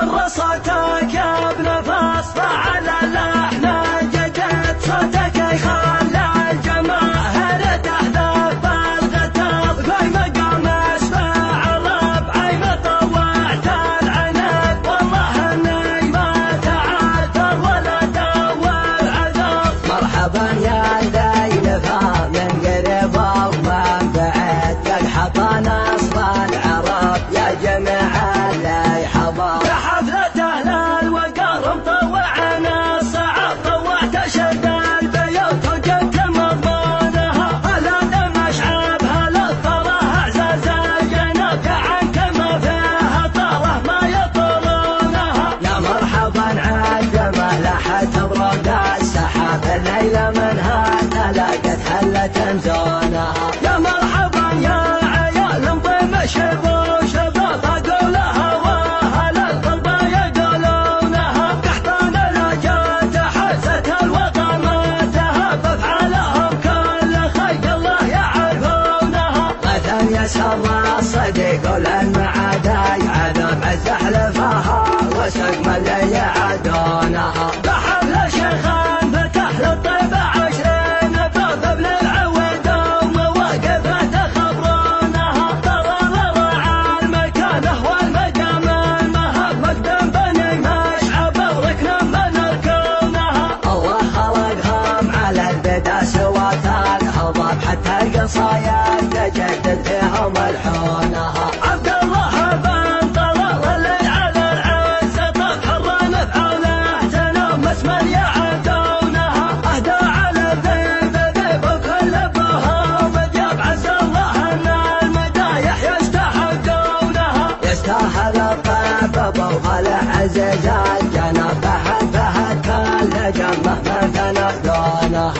مر صوتك يا ابن فاصفى على اللحن جدد صوتك يخلى الجماهير تحذف بالغتاب في مقام اسمع ربعي مطوعت العنب والله اني ما تعثر ولا دور عذاب. مرحبا يا ذيلفا من قرب ومن بعد قد حطى نصر العرب يا جماعة اللي حضر. يا حفلة أهل الوقار مطوعنا الصعب طوعت شد البيوت وجدت مضمونها هلا مشعب هلا الثرى اعزاز الجناب يا عنك ما فيها طره ما يطولونها. يا مرحبا عالجمال لاحت بروق السحاب الليلة منها تلاقت حلة زونها. يا مرحبا يا عيال مضيم شبو شباب اقولها واهل القلب يقولونها. قحطان الجود حزة الوطن تهب افعالهم كل خلق الله يعرفونها. غدا يسر الصديق وللمعادي عذب عز حلفها وسقم اللي يعدونها. بحفل شيخان فتح للطيب 20 فوز ابن العود ومواقفه تخبرونها. ترى رضع المكانه والمقام المهب مقدم بني مشعب وركن من ركونها. الله خلقهم على البدا سوات الهضاب حتى القصايد تجدد فيهم الحونها. عبد الله بن طلال اللي على العز طب حر مفعوله تنام مسمر يعدونها. اهدى على الذيب ذيب وكل ابوهم جاب عز الله ان المدايح يستحقونها. يستاهل الطيب وغلا عزيز الجناب بعد كل جمه مثنى دونها.